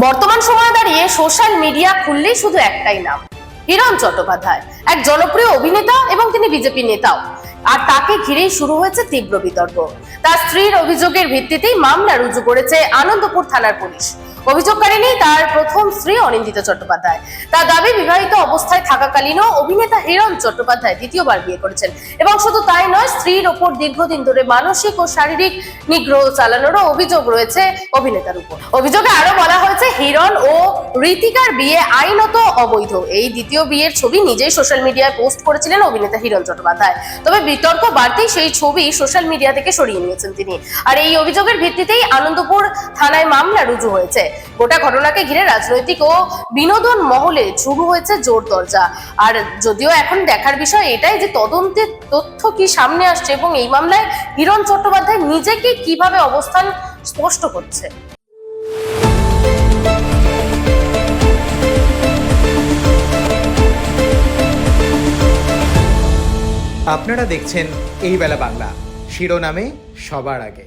বর্তমান সময়ে দাঁড়িয়ে সোশ্যাল মিডিয়া খুললেই শুধু একটাই নাম, হিরণ চট্টোপাধ্যায়। এক জনপ্রিয় অভিনেতা এবং তিনি বিজেপি নেতাও। আর তাকে ঘিরেই শুরু হয়েছে তীব্র বিতর্ক। তার স্ত্রীর অভিযোগের ভিত্তিতেই মামলা রুজু করেছে আনন্দপুর থানার পুলিশ। অভিযোগকারিনী তার প্রথম স্ত্রী অনিন্দিতা চট্টোপাধ্যায়। তার দাবি, বিবাহিত অবস্থায় থাকাকালীনও অভিনেতা হিরণ চট্টোপাধ্যায় দ্বিতীয়বার বিয়ে করেছেন এবং শুধু তাই নয়, স্ত্রীর ওপর দীর্ঘদিন ধরে মানসিক ও শারীরিক নিগ্রহ চালানোরও অভিযোগ রয়েছে অভিনেতার উপর। অভিযোগে আরো বলা হয়েছে, হিরণ ও ঋতিকার বিয়ে আইনত অবৈধ। এই দ্বিতীয় বিয়ের ছবি নিজেই সোশ্যাল মিডিয়ায় পোস্ট করেছিলেন অভিনেতা হিরণ চট্টোপাধ্যায়। তবে বিতর্ক বাড়তেই সেই ছবি সোশ্যাল মিডিয়া থেকে সরিয়ে নিয়েছেন তিনি। আর এই অভিযোগের ভিত্তিতেই আনন্দপুর থানায় মামলা রুজু হয়েছে। গোটা ঘটনাকে ঘিরে রাজনৈতিক ও বিনোদন মহলে শুরু হয়েছে জোর দরজা। আর যদিও এখন দেখার বিষয় এটাই যে তদন্তের তথ্য কি সামনে আসছে এবং এই মামলায় হিরণ চট্টোপাধ্যায় নিজেকে কিভাবে অবস্থান স্পষ্ট করছে। আপনারা দেখছেন এই বেলা বাংলা, শিরোনামে সবার আগে।